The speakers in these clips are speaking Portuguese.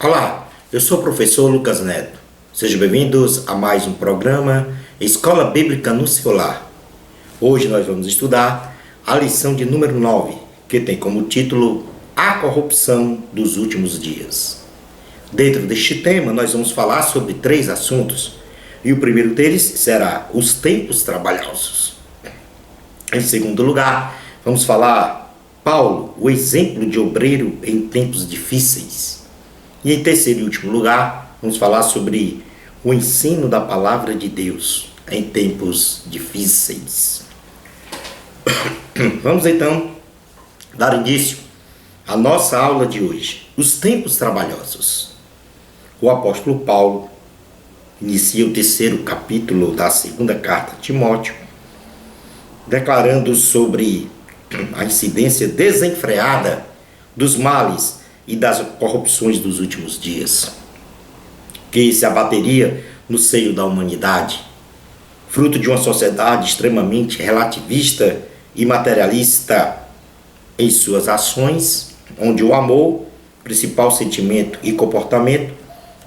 Olá, eu sou o professor Lucas Neto. Sejam bem-vindos a mais um programa Escola Bíblica no Celular. Hoje nós vamos estudar a lição de número 9, que tem como título A Corrupção dos Últimos Dias. Dentro deste tema, nós vamos falar sobre 3 assuntos, e o primeiro deles será os tempos trabalhosos. Em segundo lugar, vamos falar Paulo, o exemplo de obreiro em tempos difíceis. E em terceiro e último lugar, vamos falar sobre o ensino da palavra de Deus em tempos difíceis. Vamos então dar início à nossa aula de hoje, os tempos trabalhosos. O apóstolo Paulo inicia o 3º capítulo da 2ª carta a Timóteo, declarando sobre a incidência desenfreada dos males e das corrupções dos últimos dias, que se abateria no seio da humanidade, fruto de uma sociedade extremamente relativista e materialista em suas ações, onde o amor, principal sentimento e comportamento,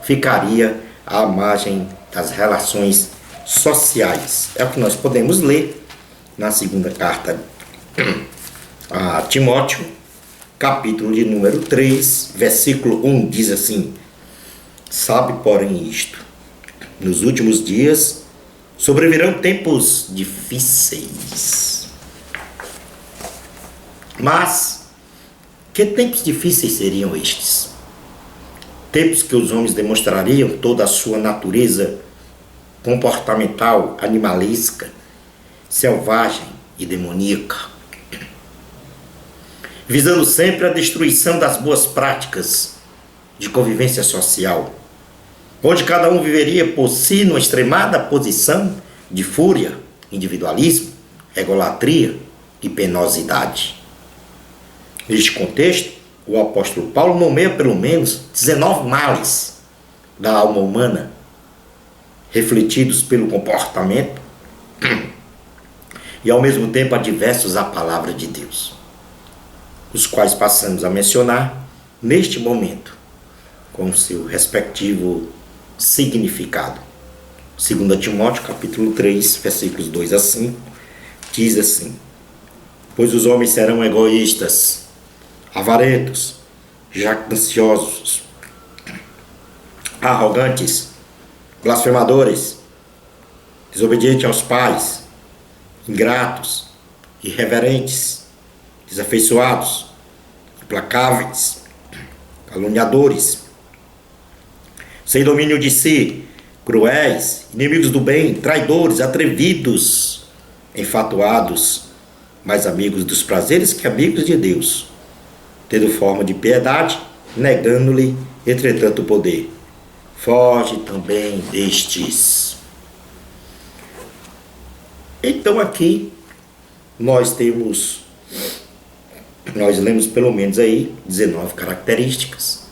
ficaria à margem das relações sociais. É o que nós podemos ler na 2ª carta a Timóteo, capítulo de número 3, versículo 1, diz assim: Sabe, porém, isto, nos últimos dias sobrevirão tempos difíceis. Mas, que tempos difíceis seriam estes? Tempos que os homens demonstrariam toda a sua natureza comportamental, animalesca, selvagem e demoníaca, visando sempre a destruição das boas práticas de convivência social, onde cada um viveria por si numa extremada posição de fúria, individualismo, egolatria e penosidade. Neste contexto, o apóstolo Paulo nomeia pelo menos 19 males da alma humana, refletidos pelo comportamento e ao mesmo tempo adversos à palavra de Deus, os quais passamos a mencionar neste momento, com seu respectivo significado. 2 Timóteo, capítulo 3, versículos 2 a 5, diz assim: Pois os homens serão egoístas, avarentos, jactanciosos, arrogantes, blasfemadores, desobedientes aos pais, ingratos, irreverentes, desafeiçoados, implacáveis, caluniadores, sem domínio de si, cruéis, inimigos do bem, traidores, atrevidos, enfatuados, mais amigos dos prazeres que amigos de Deus, tendo forma de piedade, negando-lhe, entretanto, o poder. Foge também destes. Então aqui nós lemos pelo menos aí 19 características,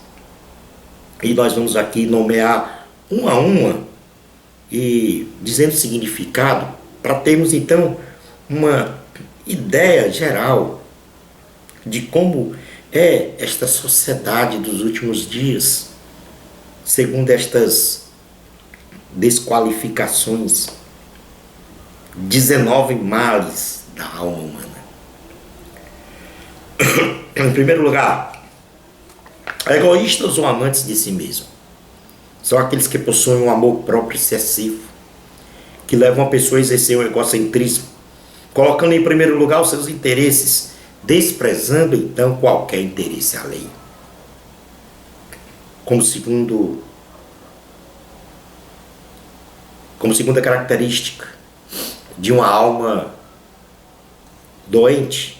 e nós vamos aqui nomear uma a uma e dizendo o significado, para termos então uma ideia geral de como é esta sociedade dos últimos dias, segundo estas desqualificações, 19 males da alma humana. Em primeiro lugar, egoístas ou amantes de si mesmo. São aqueles que possuem um amor próprio excessivo, que levam a pessoa a exercer um egocentrismo, colocando em primeiro lugar os seus interesses, desprezando então qualquer interesse alheio. Como segunda característica de uma alma doente,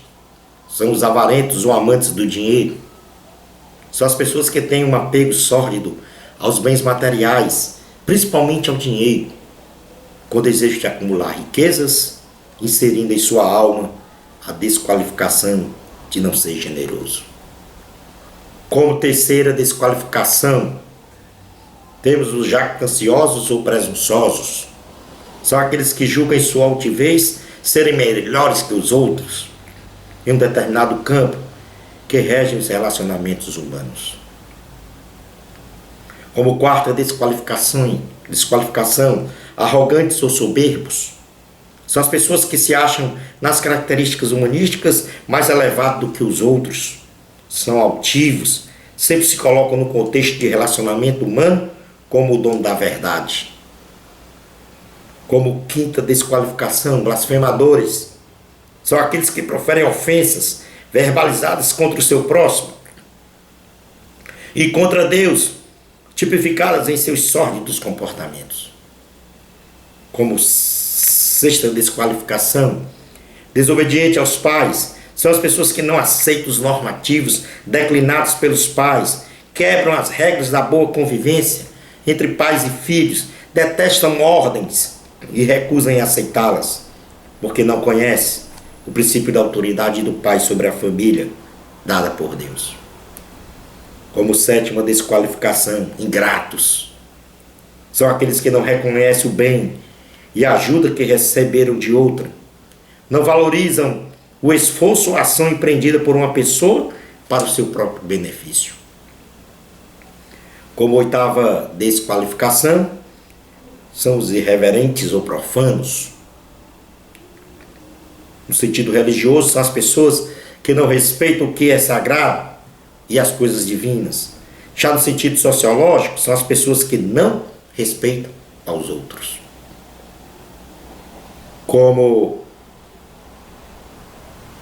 são os avarentos ou amantes do dinheiro. São as pessoas que têm um apego sórdido aos bens materiais, principalmente ao dinheiro, com desejo de acumular riquezas, inserindo em sua alma a desqualificação de não ser generoso. Como terceira desqualificação, temos os jactanciosos ou presunçosos. São aqueles que julgam em sua altivez serem melhores que os outros em um determinado campo que regem os relacionamentos humanos. Como quarta desqualificação, arrogantes ou soberbos. São as pessoas que se acham nas características humanísticas mais elevadas do que os outros. São altivos, sempre se colocam no contexto de relacionamento humano como o dono da verdade. Como quinta desqualificação, blasfemadores. São aqueles que proferem ofensas verbalizadas contra o seu próximo e contra Deus, tipificadas em seus sórdidos comportamentos. Como sexta desqualificação, desobediente aos pais, são as pessoas que não aceitam os normativos declinados pelos pais, quebram as regras da boa convivência entre pais e filhos, detestam ordens e recusam em aceitá-las, porque não conhecem o princípio da autoridade do pai sobre a família dada por Deus. Como sétima desqualificação, ingratos. São aqueles que não reconhecem o bem e a ajuda que receberam de outra. Não valorizam o esforço ou ação empreendida por uma pessoa para o seu próprio benefício. Como oitava desqualificação, são os irreverentes ou profanos. No sentido religioso, são as pessoas que não respeitam o que é sagrado e as coisas divinas. Já no sentido sociológico, são as pessoas que não respeitam aos outros. Como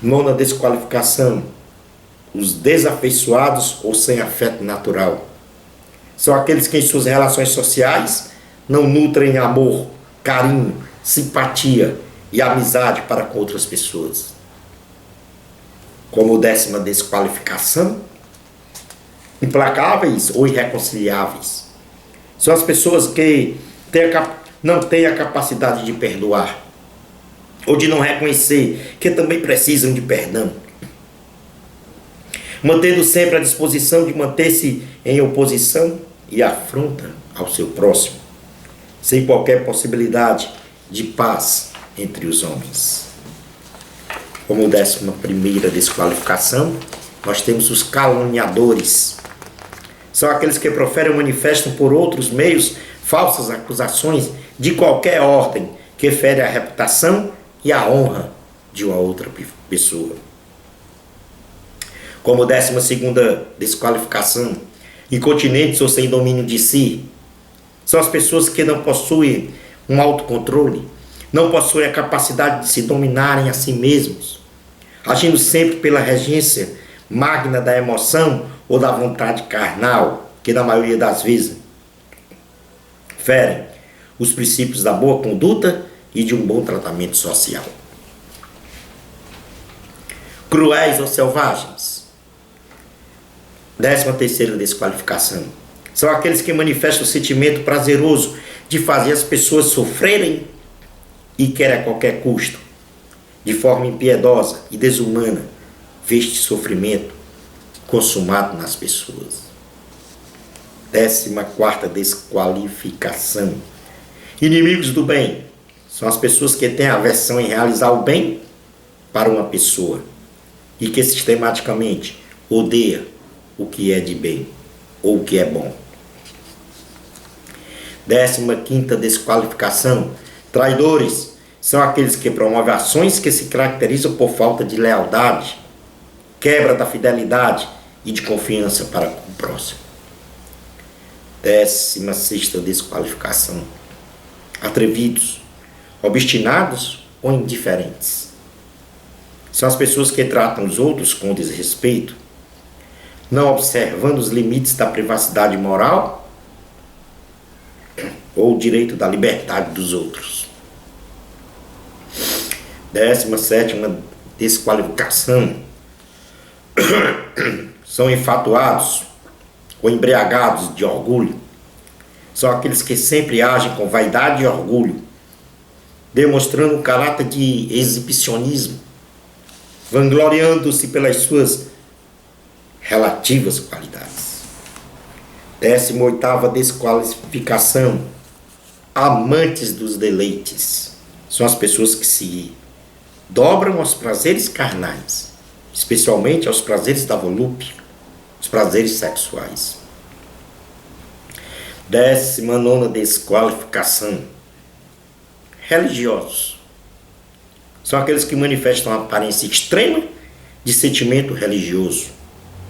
nona desqualificação, os desafeiçoados ou sem afeto natural. São aqueles que em suas relações sociais não nutrem amor, carinho, simpatia e amizade para com outras pessoas. Como décima desqualificação, implacáveis ou irreconciliáveis. São as pessoas que não têm a capacidade de perdoar ou de não reconhecer que também precisam de perdão, mantendo sempre a disposição de manter-se em oposição e afronta ao seu próximo, sem qualquer possibilidade de paz entre os homens. Como 11ª desqualificação, nós temos os caluniadores. São aqueles que proferem ou manifestam por outros meios falsas acusações de qualquer ordem que fere a reputação e a honra de uma outra pessoa. Como 12ª desqualificação, incontinentes ou sem domínio de si. São as pessoas que não possuem um autocontrole, não possuem a capacidade de se dominarem a si mesmos, agindo sempre pela regência magna da emoção ou da vontade carnal, que na maioria das vezes ferem os princípios da boa conduta e de um bom tratamento social. Cruéis ou selvagens. 13ª desqualificação. São aqueles que manifestam o sentimento prazeroso de fazer as pessoas sofrerem e querem a qualquer custo, de forma impiedosa e desumana, ver este sofrimento consumado nas pessoas. 14ª desqualificação. Inimigos do bem. São as pessoas que têm aversão em realizar o bem para uma pessoa e que sistematicamente odeia o que é de bem ou o que é bom. 15ª desqualificação. Traidores. São aqueles que promovem ações que se caracterizam por falta de lealdade, quebra da fidelidade e de confiança para com o próximo. 16ª desqualificação. Atrevidos, obstinados ou indiferentes. São as pessoas que tratam os outros com desrespeito, não observando os limites da privacidade moral ou o direito da liberdade dos outros. 17ª desqualificação. São enfatuados ou embriagados de orgulho. São aqueles que sempre agem com vaidade e orgulho, demonstrando um caráter de exibicionismo, vangloriando-se pelas suas relativas qualidades. 18ª desqualificação. Amantes dos deleites. São as pessoas que se dobram aos prazeres carnais, especialmente aos prazeres da volúpia, os prazeres sexuais. 19ª desqualificação. Religiosos são aqueles que manifestam uma aparência extrema de sentimento religioso,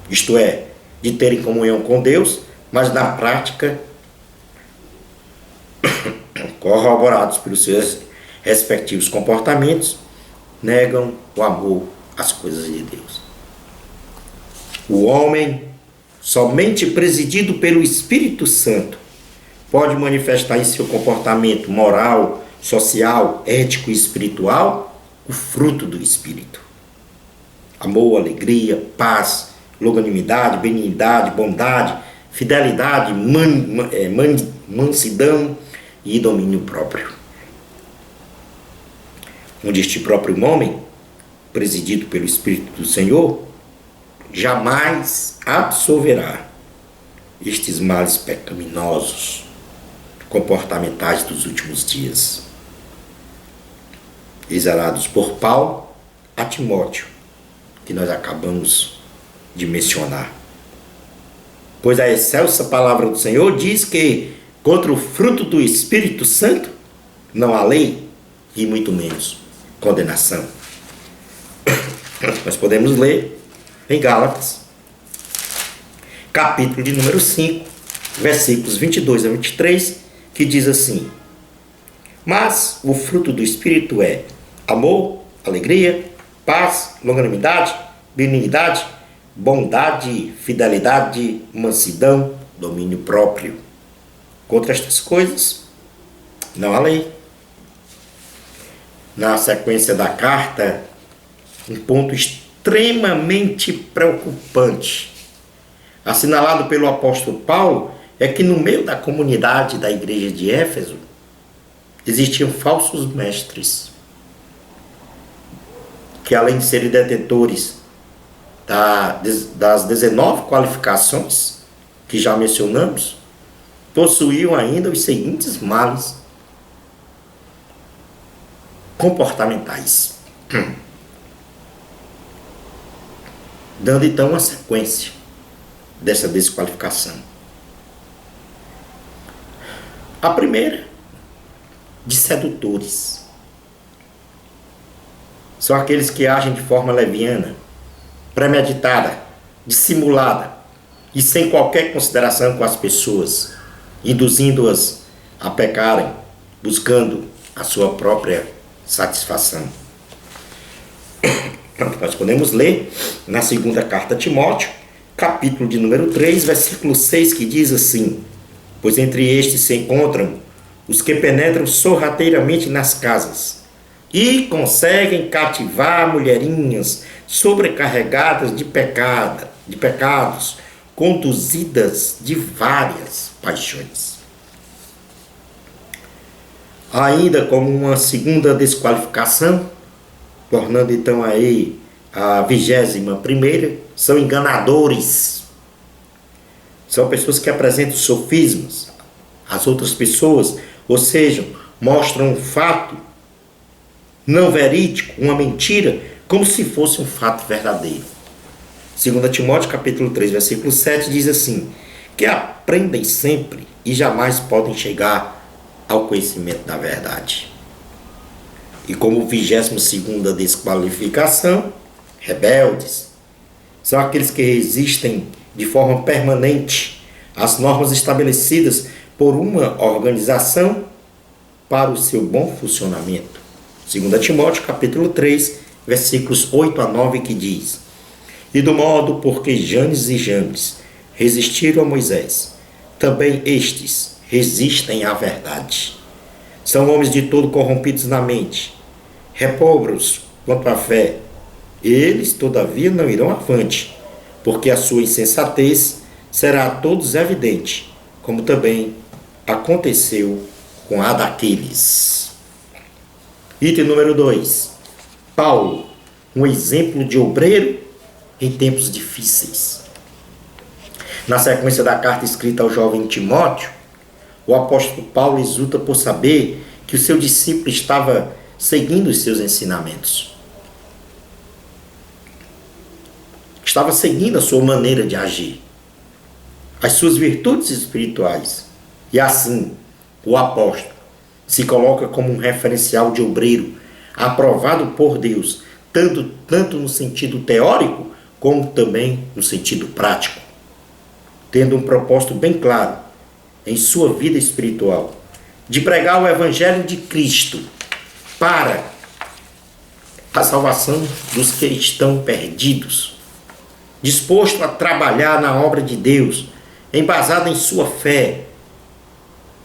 isto é, de terem comunhão com Deus, mas na prática, corroborados pelos seus respectivos comportamentos, negam o amor às coisas de Deus. O homem, somente presidido pelo Espírito Santo, pode manifestar em seu comportamento moral, social, ético e espiritual o fruto do Espírito. Amor, alegria, paz, longanimidade, benignidade, bondade, fidelidade, mansidão e domínio próprio. Onde este próprio homem, presidido pelo Espírito do Senhor, jamais absolverá estes males pecaminosos comportamentais dos últimos dias, exalados por Paulo a Timóteo, que nós acabamos de mencionar. Pois a excelsa palavra do Senhor diz que contra o fruto do Espírito Santo não há lei e muito menos condenação. Nós podemos ler em Gálatas, capítulo de número 5, versículos 22 a 23, que diz assim: mas o fruto do Espírito é amor, alegria, paz, longanimidade, benignidade, bondade, fidelidade, mansidão, domínio próprio. Contra estas coisas não há lei. Na sequência da carta, um ponto extremamente preocupante, assinalado pelo apóstolo Paulo, é que no meio da comunidade da igreja de Éfeso existiam falsos mestres, que além de serem detentores das 19 qualificações que já mencionamos, possuíam ainda os seguintes males comportamentais. Dando então uma sequência dessa desqualificação. A primeira, de sedutores. São aqueles que agem de forma leviana, premeditada, dissimulada e sem qualquer consideração com as pessoas, induzindo-as a pecarem, buscando a sua própria satisfação. Nós podemos ler na segunda carta a Timóteo, capítulo de número 3, versículo 6, que diz assim: pois entre estes se encontram os que penetram sorrateiramente nas casas e conseguem cativar mulherinhas sobrecarregadas de pecados, conduzidas de várias paixões. Ainda como uma segunda desqualificação, tornando então aí a 21ª, são enganadores. São pessoas que apresentam sofismas às outras pessoas, ou seja, mostram um fato não verídico, uma mentira, como se fosse um fato verdadeiro. 2 Timóteo capítulo 3, versículo 7 diz assim: que aprendem sempre e jamais podem chegar ao conhecimento da verdade. E como 22ª desqualificação, rebeldes. São aqueles que resistem de forma permanente às normas estabelecidas por uma organização para o seu bom funcionamento. 2 Timóteo capítulo 3, versículos 8 a 9, que diz: e do modo porque Janes e Jambres resistiram a Moisés, também estes resistem à verdade. São homens de todo corrompidos na mente, repobros quanto à fé. Eles, todavia, não irão avante, porque a sua insensatez será a todos evidente, como também aconteceu com a daqueles. Item número 2. Paulo, um exemplo de obreiro em tempos difíceis. Na sequência da carta escrita ao jovem Timóteo, o apóstolo Paulo exulta por saber que o seu discípulo estava seguindo os seus ensinamentos. Estava seguindo a sua maneira de agir, as suas virtudes espirituais E assim, o apóstolo se coloca como um referencial de obreiro aprovado por Deus, tanto no sentido teórico, como também no sentido prático, tendo um propósito bem claro em sua vida espiritual, de pregar o Evangelho de Cristo para a salvação dos que estão perdidos, disposto a trabalhar na obra de Deus, embasado em sua fé,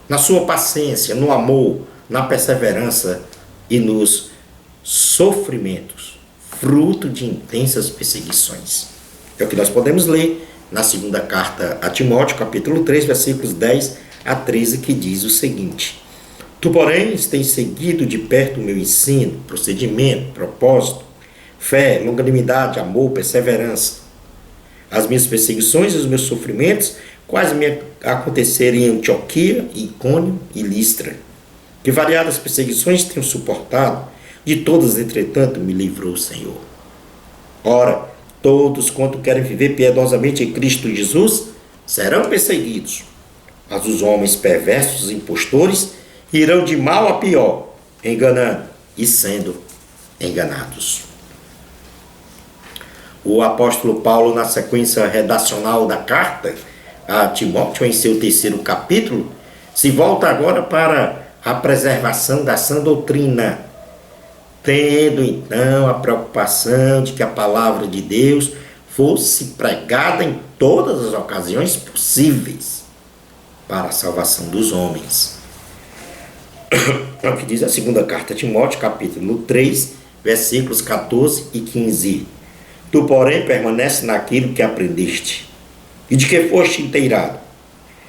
na sua paciência, no amor, na perseverança e nos sofrimentos, fruto de intensas perseguições. É o que nós podemos ler na segunda carta a Timóteo, capítulo 3, versículos 10 a 13, que diz o seguinte: Tu, porém, tens seguido de perto o meu ensino, procedimento, propósito, fé, longanimidade, amor, perseverança. As minhas perseguições e os meus sofrimentos, quais me aconteceram em Antioquia, Icônio e Listra, que variadas perseguições tenho suportado, de todas, entretanto, me livrou o Senhor. Ora, todos quanto querem viver piedosamente em Cristo Jesus serão perseguidos, mas os homens perversos e impostores irão de mal a pior, enganando e sendo enganados. O apóstolo Paulo, na sequência redacional da carta a Timóteo, em seu 3º capítulo, se volta agora para a preservação da sã doutrina, tendo então a preocupação de que a palavra de Deus fosse pregada em todas as ocasiões possíveis para a salvação dos homens. É o que diz a segunda carta a Timóteo, capítulo 3, versículos 14 e 15. Tu, porém, permanece naquilo que aprendeste, e de que foste inteirado,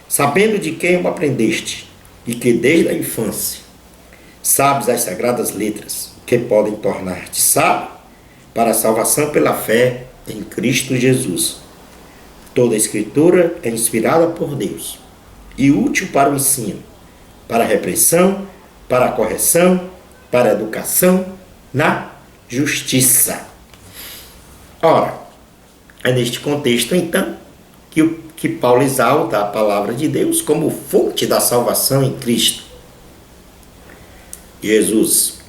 sabendo de quem o aprendeste, e que desde a infância sabes as sagradas letras, que podem tornar-te sábio para a salvação pela fé em Cristo Jesus. Toda a Escritura é inspirada por Deus e útil para o ensino, para a repreensão, para a correção, para a educação na justiça. Ora, é neste contexto, então, que Paulo exalta a palavra de Deus como fonte da salvação em Cristo Jesus.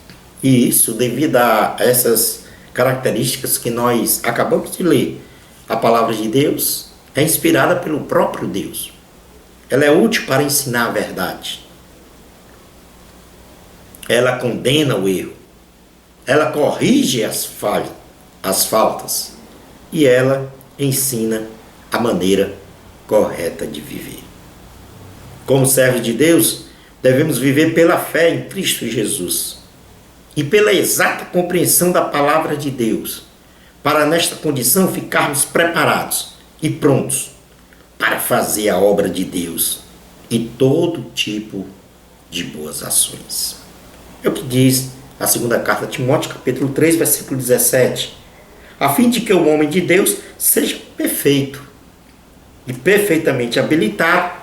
E isso devido a essas características que nós acabamos de ler. A palavra de Deus é inspirada pelo próprio Deus. Ela é útil para ensinar a verdade. Ela condena o erro. Ela corrige as faltas. E ela ensina a maneira correta de viver. Como servos de Deus, devemos viver pela fé em Cristo Jesus e pela exata compreensão da palavra de Deus, para nesta condição ficarmos preparados e prontos para fazer a obra de Deus e todo tipo de boas ações. É o que diz a segunda carta a Timóteo, capítulo 3, versículo 17, a fim de que o homem de Deus seja perfeito e perfeitamente habilitado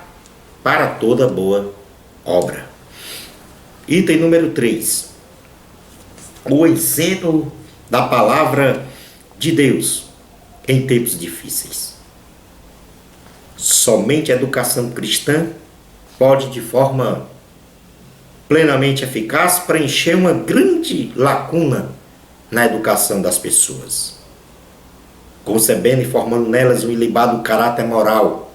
para toda boa obra. Item número 3. O ensino da palavra de Deus em tempos difíceis. Somente a educação cristã pode, de forma plenamente eficaz, preencher uma grande lacuna na educação das pessoas, concebendo e formando nelas um ilibado caráter moral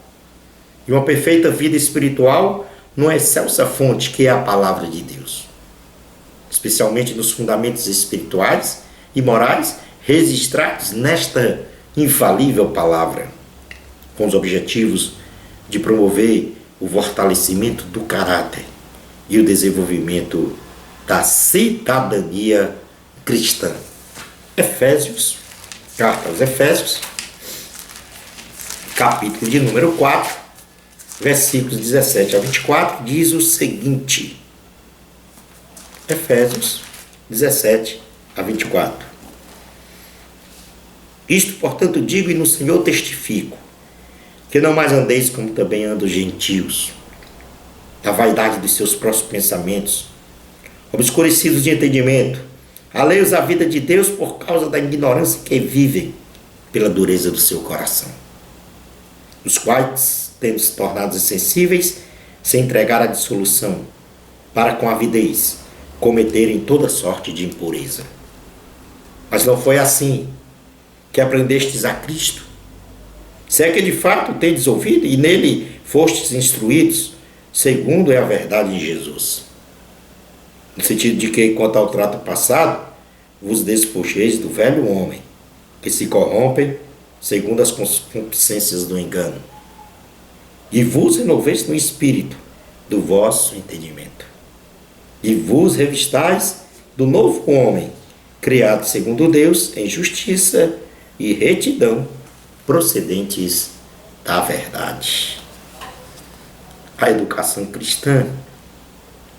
e uma perfeita vida espiritual numa excelsa fonte que é a palavra de Deus, especialmente nos fundamentos espirituais e morais registrados nesta infalível palavra, com os objetivos de promover o fortalecimento do caráter e o desenvolvimento da cidadania cristã. Efésios, carta aos Efésios, capítulo de número 4, versículos 17 a 24, diz o seguinte. Efésios 17 a 24. Isto, portanto, digo e no Senhor testifico, que não mais andeis como também andam os gentios, da vaidade dos seus próprios pensamentos, obscurecidos de entendimento, alheios à vida de Deus por causa da ignorância que vivem pela dureza do seu coração, os quais, tendo se tornado insensíveis, se entregar à dissolução, para com avidez cometerem toda sorte de impureza. Mas não foi assim que aprendestes a Cristo. Se é que de fato tendes ouvido e nele fostes instruídos, segundo é a verdade de Jesus. No sentido de que, quanto ao trato passado, vos despojeis do velho homem, que se corrompem segundo as concupiscências do engano, e vos renoveis no espírito do vosso entendimento, e vos revistais do novo homem, criado segundo Deus em justiça e retidão, procedentes da verdade. A educação cristã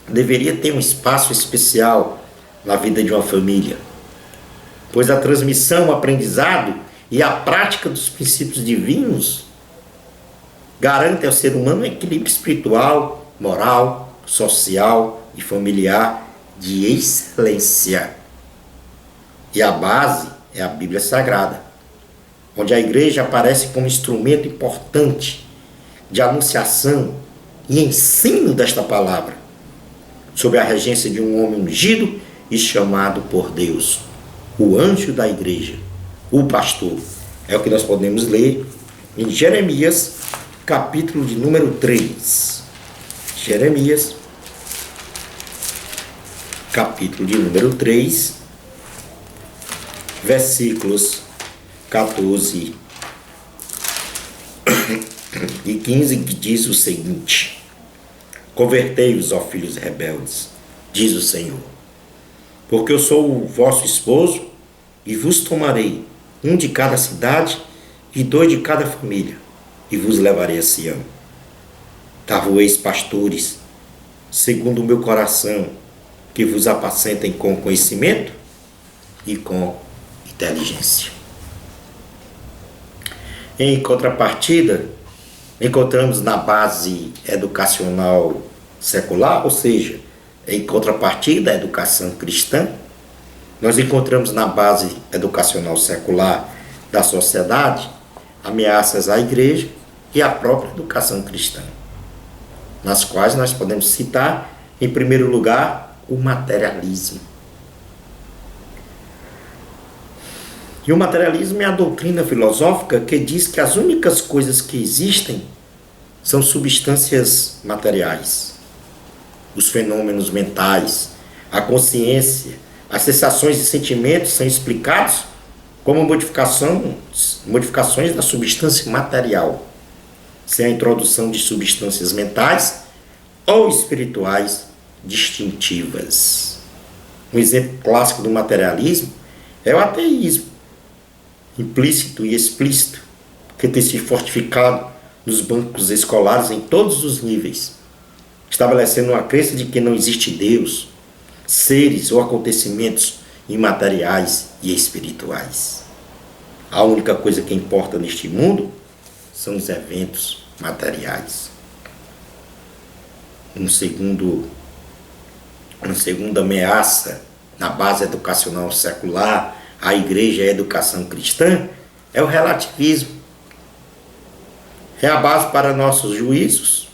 deveria ter um espaço especial na vida de uma família, pois a transmissão, o aprendizado e a prática dos princípios divinos garante ao ser humano um equilíbrio espiritual, moral, social e familiar de excelência. E a base é a Bíblia Sagrada, onde a igreja aparece como instrumento importante de anunciação e ensino desta palavra, sob a regência de um homem ungido e chamado por Deus, o anjo da igreja, o pastor. É o que nós podemos ler em Jeremias, capítulo de número 3. Jeremias, capítulo de número 3, versículos 14 e 15, que diz o seguinte: Convertei-vos, ó filhos rebeldes, diz o Senhor, porque eu sou o vosso esposo e vos tomarei, um de cada cidade e 2 de cada família, e vos levarei a Sião. Dar-vos-eis pastores, segundo o meu coração, que vos apacentem com conhecimento e com inteligência. Em contrapartida, encontramos na base educacional secular, ou seja, em contrapartida à educação cristã, nós encontramos na base educacional secular da sociedade ameaças à igreja e à própria educação cristã, nas quais nós podemos citar, em primeiro lugar, o materialismo. E o materialismo é a doutrina filosófica que diz que as únicas coisas que existem são substâncias materiais. Os fenômenos mentais, a consciência, as sensações e sentimentos são explicados como modificações da substância material, sem a introdução de substâncias mentais ou espirituais distintivas. Um exemplo clássico do materialismo é o ateísmo, implícito e explícito, que tem se fortificado nos bancos escolares em todos os níveis, estabelecendo a crença de que não existe Deus, seres ou acontecimentos imateriais e espirituais. A única coisa que importa neste mundo são os eventos materiais. Uma segunda ameaça na base educacional secular à igreja e à educação cristã é o relativismo. É a base para nossos juízos,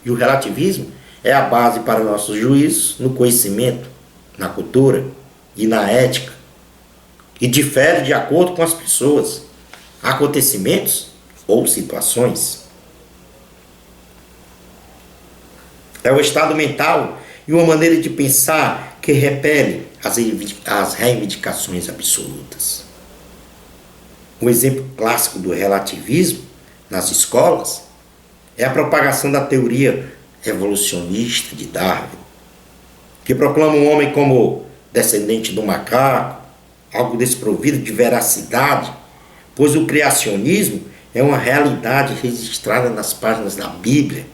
e o relativismo é a base para nossos juízos no conhecimento, na cultura e na ética, e difere de acordo com as pessoas, acontecimentos ou situações. É o estado mental e uma maneira de pensar que repele as reivindicações absolutas. Um exemplo clássico do relativismo nas escolas é a propagação da teoria evolucionista de Darwin, que proclama o homem como descendente do macaco, algo desprovido de veracidade, pois o criacionismo é uma realidade registrada nas páginas da Bíblia.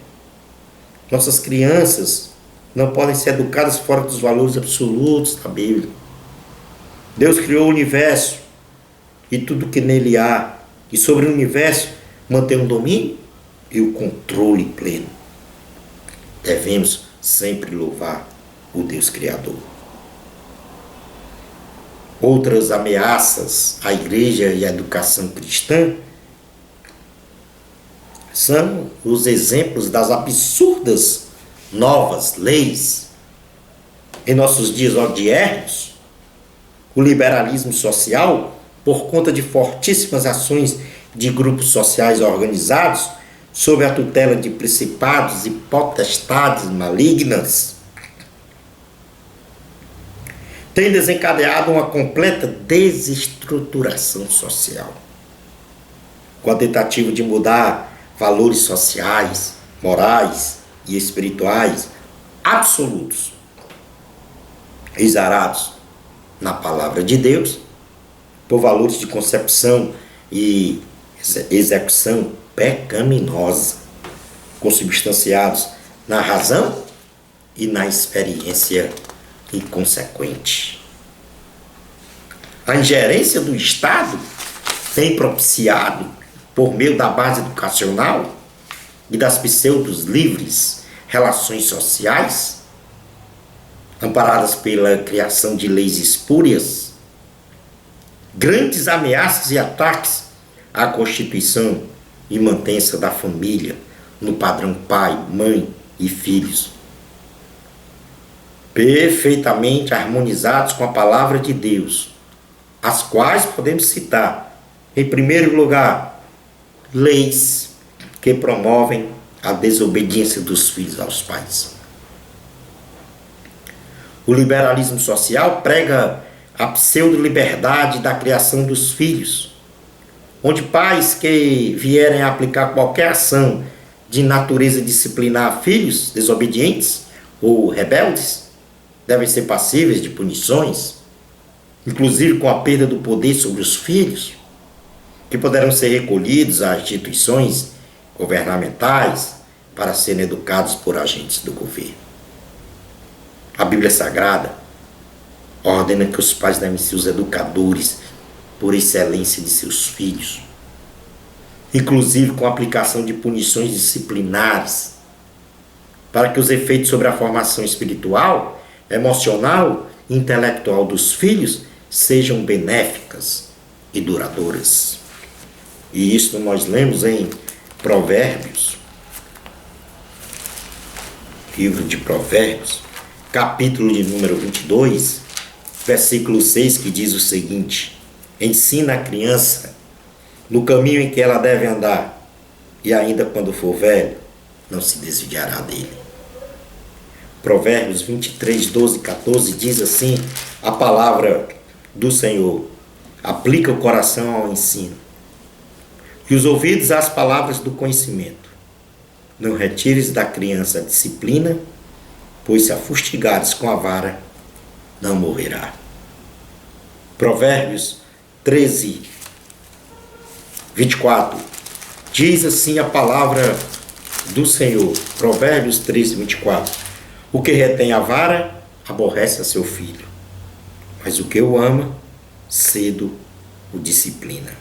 Nossas crianças não podem ser educadas fora dos valores absolutos da Bíblia. Deus criou o universo e tudo que nele há, e sobre o universo mantém o domínio e o controle pleno. Devemos sempre louvar o Deus Criador. Outras ameaças à igreja e à educação cristã são os exemplos das absurdas novas leis em nossos dias odiernos. O liberalismo social, por conta de fortíssimas ações de grupos sociais organizados, sob a tutela de principados e potestades malignas, tem desencadeado uma completa desestruturação social, com a tentativa de mudar valores sociais, morais e espirituais absolutos, exarados na palavra de Deus, por valores de concepção e execução pecaminosa, consubstanciados na razão e na experiência inconsequente. A ingerência do Estado tem propiciado, por meio da base educacional e das pseudos livres relações sociais, amparadas pela criação de leis espúrias, grandes ameaças e ataques à constituição e mantença da família no padrão pai, mãe e filhos, perfeitamente harmonizados com a palavra de Deus, as quais podemos citar, em primeiro lugar, leis que promovem a desobediência dos filhos aos pais. O liberalismo social prega a pseudo-liberdade da criação dos filhos, onde pais que vierem a aplicar qualquer ação de natureza disciplinar a filhos desobedientes ou rebeldes devem ser passíveis de punições, inclusive com a perda do poder sobre os filhos, que poderão ser recolhidos a instituições governamentais para serem educados por agentes do governo. A Bíblia Sagrada ordena que os pais devem ser os educadores por excelência de seus filhos, inclusive com a aplicação de punições disciplinares, para que os efeitos sobre a formação espiritual, emocional e intelectual dos filhos sejam benéficas e duradouras. E isto nós lemos em Provérbios, livro de Provérbios, capítulo de número 22, versículo 6, que diz o seguinte: ensina a criança no caminho em que ela deve andar, e ainda quando for velho, não se desviará dele. Provérbios 23, 12 e 14 diz assim a palavra do Senhor: aplica o coração ao ensino, e os ouvidos às palavras do conhecimento. Não retires da criança a disciplina, pois se a fustigares com a vara, não morrerá. Provérbios 13, 24. Diz assim a palavra do Senhor. Provérbios 13, 24. O que retém a vara, aborrece a seu filho, mas o que o ama, cedo o disciplina.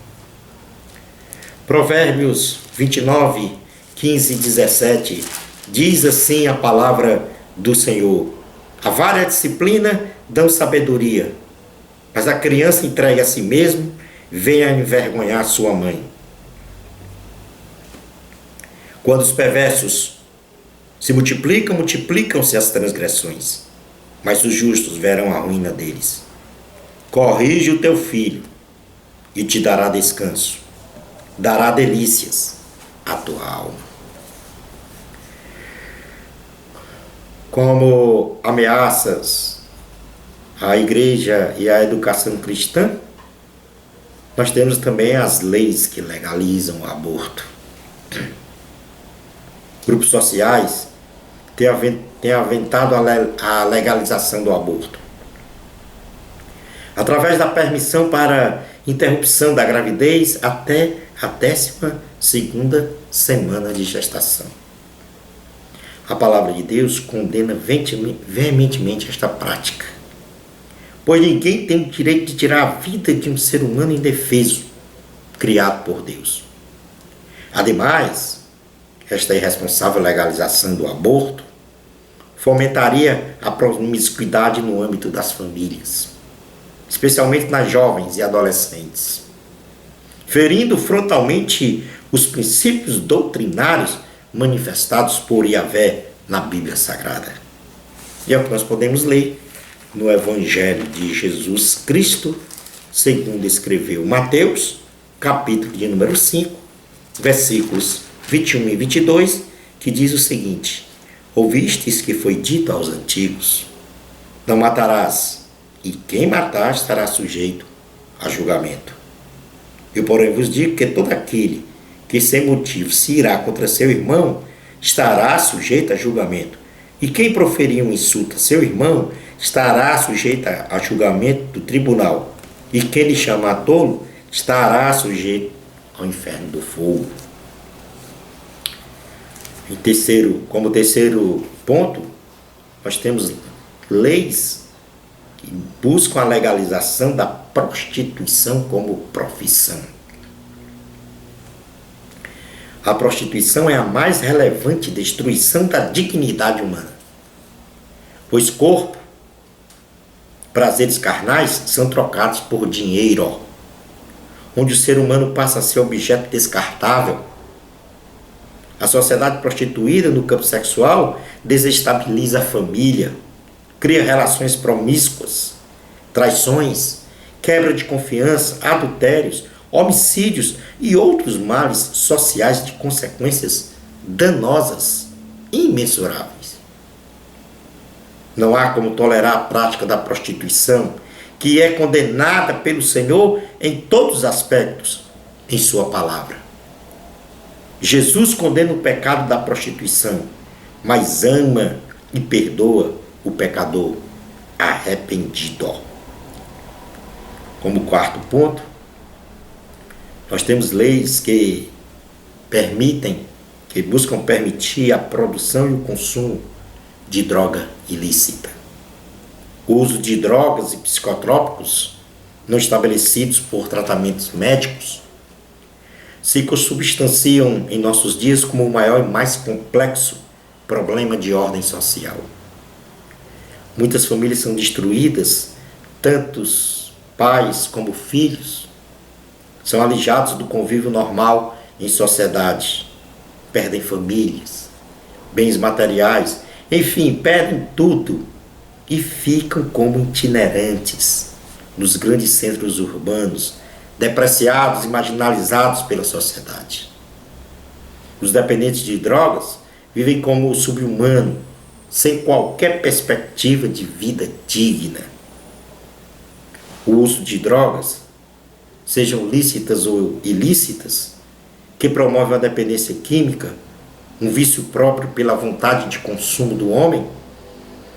Provérbios 29, 15 e 17. Diz assim a palavra do Senhor: a vara e a disciplina dão sabedoria, mas a criança entregue a si mesmo vem a envergonhar sua mãe. Quando os perversos se multiplicam, multiplicam-se as transgressões, mas os justos verão a ruína deles. Corrige o teu filho e te dará descanso, dará delícias à tua alma. Como ameaças à igreja e à educação cristã, nós temos também as leis que legalizam o aborto. Grupos sociais têm aventado a legalização do aborto, através da permissão para interrupção da gravidez até a 12ª semana de gestação. A palavra de Deus condena veementemente esta prática, pois ninguém tem o direito de tirar a vida de um ser humano indefeso, criado por Deus. Ademais, esta irresponsável legalização do aborto fomentaria a promiscuidade no âmbito das famílias, especialmente nas jovens e adolescentes, ferindo frontalmente os princípios doutrinários manifestados por Yahvé na Bíblia Sagrada. E é o que nós podemos ler no Evangelho de Jesus Cristo, segundo escreveu Mateus, capítulo de número 5, versículos 21 e 22, que diz o seguinte: ouvistes que foi dito aos antigos, não matarás, e quem matar estará sujeito a julgamento. Eu, porém, vos digo que todo aquele que sem motivo se irá contra seu irmão estará sujeito a julgamento. E quem proferir um insulto a seu irmão estará sujeito a julgamento do tribunal. E quem lhe chamar tolo estará sujeito ao inferno do fogo. Como terceiro ponto, nós temos leis que buscam a legalização da prostituição como profissão. A prostituição é a mais relevante destruição da dignidade humana, pois corpo, prazeres carnais são trocados por dinheiro, onde o ser humano passa a ser objeto descartável. A sociedade prostituída no campo sexual desestabiliza a família, cria relações promíscuas, traições, quebra de confiança, adultérios, homicídios e outros males sociais de consequências danosas, imensuráveis. Não há como tolerar a prática da prostituição, que é condenada pelo Senhor em todos os aspectos, em sua palavra. Jesus condena o pecado da prostituição, mas ama e perdoa o pecador arrependido. Como quarto ponto, nós temos leis que buscam permitir a produção e o consumo de droga ilícita. O uso de drogas e psicotrópicos não estabelecidos por tratamentos médicos se consubstanciam em nossos dias como o maior e mais complexo problema de ordem social. Muitas famílias são destruídas, tantos pais como filhos são alijados do convívio normal em sociedade, perdem famílias, bens materiais, enfim, perdem tudo e ficam como itinerantes nos grandes centros urbanos, depreciados e marginalizados pela sociedade. Os dependentes de drogas vivem como o subhumano, sem qualquer perspectiva de vida digna. O uso de drogas, sejam lícitas ou ilícitas, que promovem a dependência química, um vício próprio pela vontade de consumo do homem,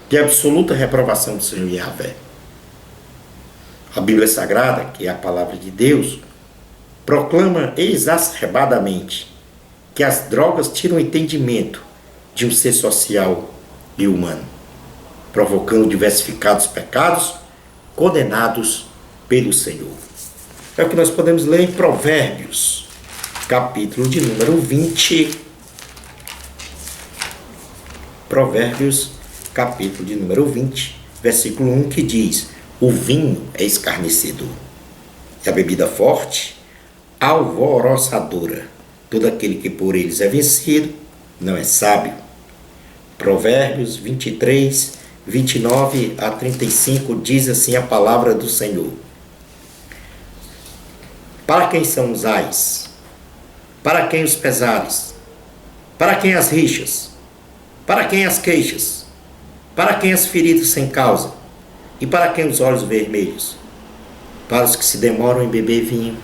de absoluta reprovação do Senhor Yahvé. A Bíblia Sagrada, que é a palavra de Deus, proclama exacerbadamente que as drogas tiram o entendimento de um ser social e humano, provocando diversificados pecados condenados pelo Senhor. É o que nós podemos ler em Provérbios, capítulo de número 20. Provérbios, capítulo de número 20, versículo 1, que diz: o vinho é escarnecedor, e a bebida forte, alvoroçadora. Todo aquele que por eles é vencido, não é sábio. Provérbios 23, 29 a 35, diz assim a palavra do Senhor: para quem são os ais? Para quem os pesares? Para quem as rixas? Para quem as queixas? Para quem as feridas sem causa? E para quem os olhos vermelhos? Para os que se demoram em beber vinho,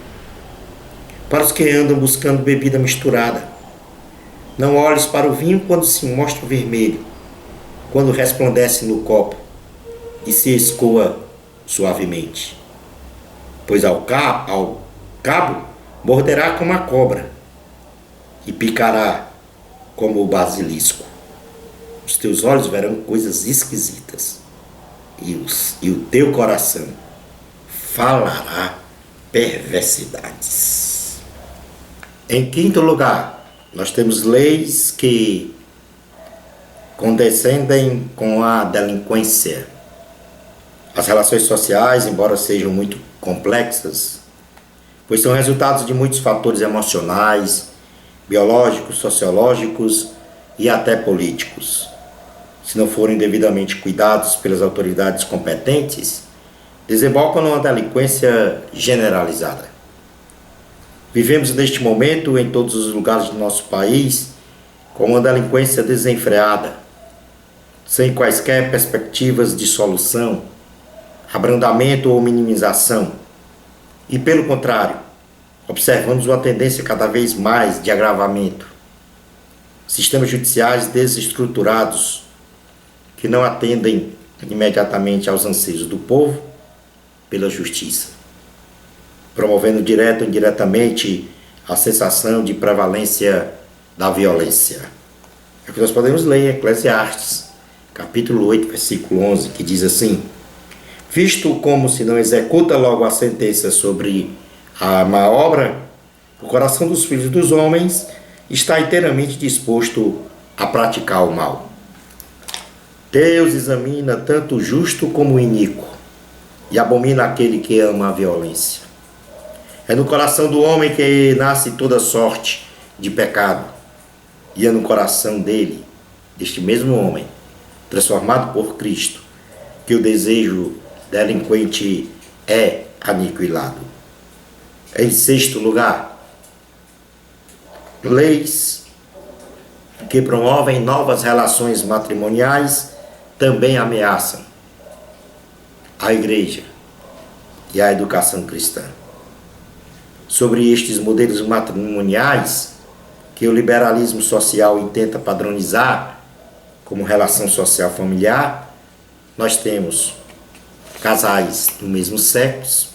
para os que andam buscando bebida misturada. Não olhes para o vinho quando se mostra vermelho, quando resplandece no copo e se escoa suavemente. Pois ao cabo morderá como a cobra e picará como o basilisco. Os teus olhos verão coisas esquisitas e o teu coração falará perversidades. Em quinto lugar, nós temos leis que condescendem com a delinquência. As relações sociais, embora sejam muito complexas, pois são resultados de muitos fatores emocionais biológicos, sociológicos e até políticos. Se não forem devidamente cuidados pelas autoridades competentes, desembocam numa delinquência generalizada. Vivemos neste momento, em todos os lugares do nosso país, com uma delinquência desenfreada, sem quaisquer perspectivas de solução, abrandamento ou minimização. E, pelo contrário, observamos uma tendência cada vez mais de agravamento. Sistemas judiciais desestruturados, que não atendem imediatamente aos anseios do povo pela justiça, promovendo direto ou indiretamente a sensação de prevalência da violência. É o que nós podemos ler em Eclesiastes, capítulo 8, versículo 11, que diz assim: visto como se não executa logo a sentença sobre a má obra, o coração dos filhos dos homens está inteiramente disposto a praticar o mal. Deus examina tanto o justo como o iníquo e abomina aquele que ama a violência. É no coração do homem que nasce toda sorte de pecado, e é no coração dele, deste mesmo homem, transformado por Cristo, que o desejo delinquente é aniquilado. Em sexto lugar, leis que promovem novas relações matrimoniais também ameaçam a igreja e a educação cristã. Sobre estes modelos matrimoniais que o liberalismo social intenta padronizar como relação social familiar, nós temos casais do mesmo sexo,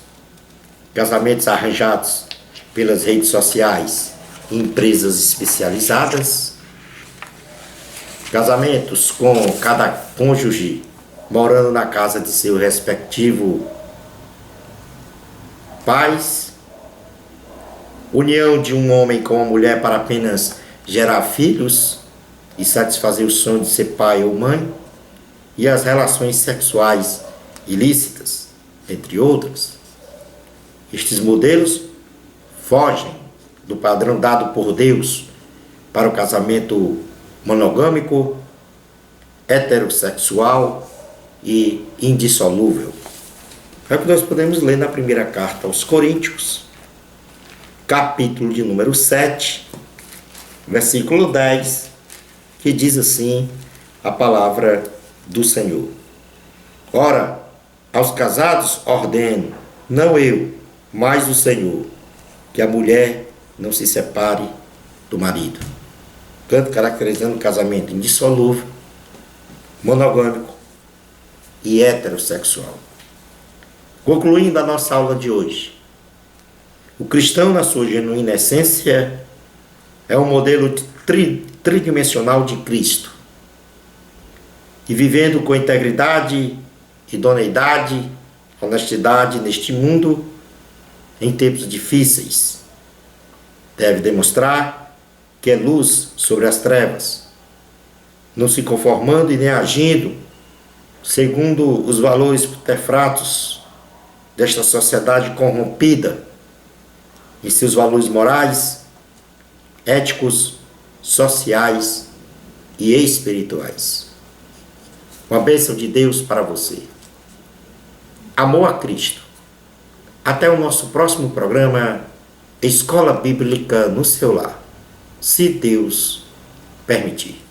casamentos arranjados pelas redes sociais e empresas especializadas, casamentos com cada cônjuge morando na casa de seu respectivo pais, união de um homem com uma mulher para apenas gerar filhos e satisfazer o sonho de ser pai ou mãe, e as relações sexuais ilícitas, entre outras. Estes modelos fogem do padrão dado por Deus para o casamento monogâmico, heterossexual e indissolúvel. É o que nós podemos ler na primeira carta aos Coríntios, capítulo de número 7, versículo 10, que diz assim a palavra do Senhor: ora, aos casados ordeno, não eu, mas o Senhor, que a mulher não se separe do marido. Tanto caracterizando o casamento indissolúvel, monogâmico e heterossexual. Concluindo a nossa aula de hoje, o cristão, na sua genuína essência, é um modelo tridimensional de Cristo. E vivendo com integridade, idoneidade, honestidade neste mundo, em tempos difíceis, deve demonstrar que é luz sobre as trevas, não se conformando e nem agindo segundo os valores putrefratos desta sociedade corrompida em seus valores morais, éticos, sociais e espirituais. Uma bênção de Deus para você. Amor a Cristo. Até o nosso próximo programa, Escola Bíblica no seu lar, se Deus permitir.